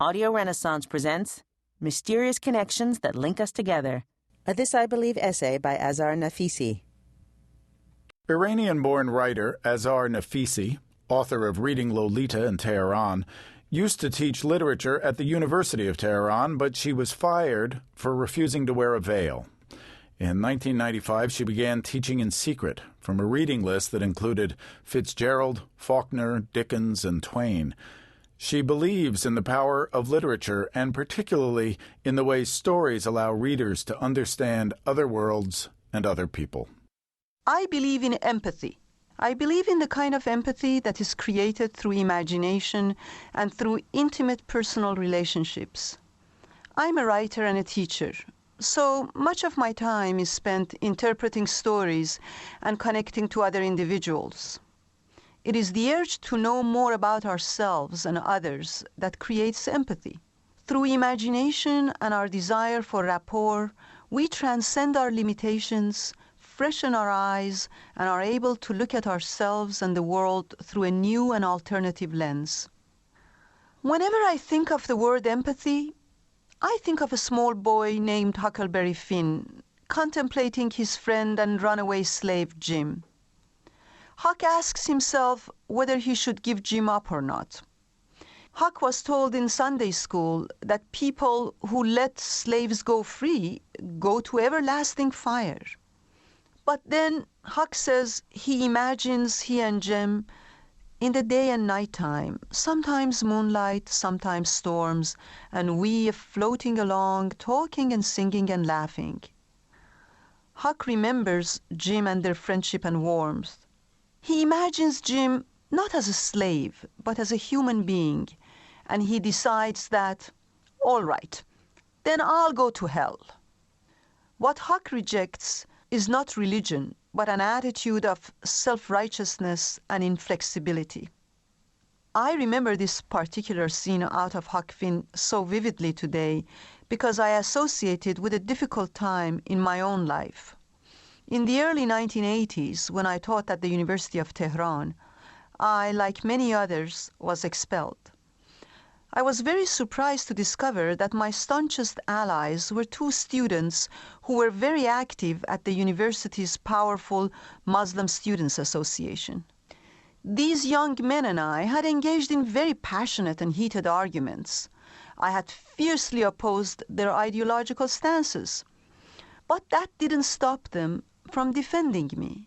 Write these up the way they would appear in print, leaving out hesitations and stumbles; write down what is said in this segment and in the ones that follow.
Audio Renaissance presents Mysterious Connections That Link Us Together, a This I Believe essay by Azar Nafisi. Iranian-born writer Azar Nafisi, author of Reading Lolita in Tehran, used to teach literature at the University of Tehran, but she was fired for refusing to wear a veil. In 1995, she began teaching in secret from a reading list that included Fitzgerald, Faulkner, Dickens, and Twain. She believes in the power of literature and particularly in the way stories allow readers to understand other worlds and other people. I believe in empathy. I believe in the kind of empathy that is created through imagination and through intimate personal relationships. I'm a writer and a teacher, so much of my time is spent interpreting stories and connecting to other individuals. It is the urge to know more about ourselves and others that creates empathy. Through imagination and our desire for rapport, we transcend our limitations, freshen our eyes, and are able to look at ourselves and the world through a new and alternative lens. Whenever I think of the word empathy, I think of a small boy named Huckleberry Finn contemplating his friend and runaway slave Jim. Huck asks himself whether he should give Jim up or not. Huck was told in Sunday school that people who let slaves go free go to everlasting fire. But then Huck says he imagines he and Jim in the day and night time, sometimes moonlight, sometimes storms, and we floating along, talking and singing and laughing. Huck remembers Jim and their friendship and warmth. He imagines Jim not as a slave, but as a human being, and he decides that, all right, then I'll go to hell. What Huck rejects is not religion, but an attitude of self-righteousness and inflexibility. I remember this particular scene out of Huck Finn so vividly today because I associate it with a difficult time in my own life. In the early 1980s, when I taught at the University of Tehran, I, like many others, was expelled. I was very surprised to discover that my staunchest allies were two students who were very active at the university's powerful Muslim Students Association. These young men and I had engaged in very passionate and heated arguments. I had fiercely opposed their ideological stances, but that didn't stop them from defending me.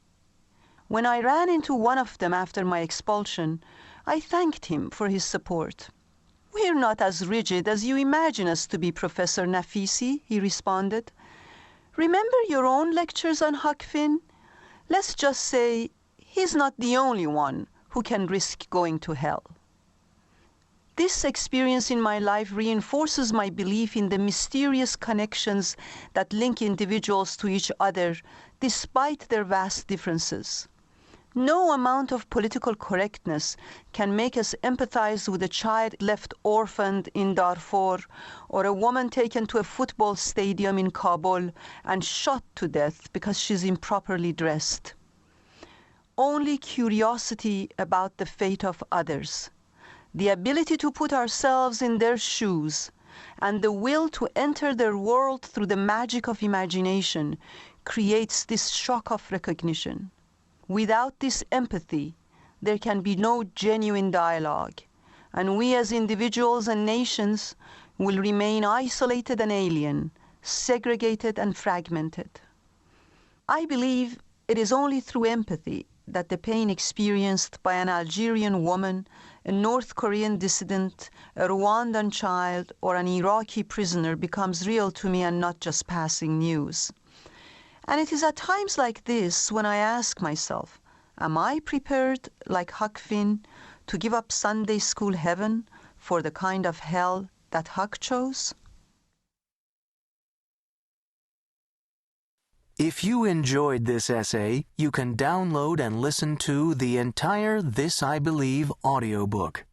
When I ran into one of them after my expulsion, I thanked him for his support. "We're not as rigid as you imagine us to be, Professor Nafisi," he responded. "Remember your own lectures on Huck Finn? Let's just say he's not the only one who can risk going to hell." This experience in my life reinforces my belief in the mysterious connections that link individuals to each other despite their vast differences. No amount of political correctness can make us empathize with a child left orphaned in Darfur or a woman taken to a football stadium in Kabul and shot to death because she's improperly dressed. Only curiosity about the fate of others, the ability to put ourselves in their shoes, and the will to enter their world through the magic of imagination creates this shock of recognition. Without this empathy, there can be no genuine dialogue, and we as individuals and nations will remain isolated and alien, segregated and fragmented. I believe it is only through empathy that the pain experienced by an Algerian woman, a North Korean dissident, a Rwandan child, or an Iraqi prisoner becomes real to me and not just passing news. And it is at times like this when I ask myself, am I prepared, like Huck Finn, to give up Sunday school heaven for the kind of hell that Huck chose? If you enjoyed this essay, you can download and listen to the entire This I Believe audiobook.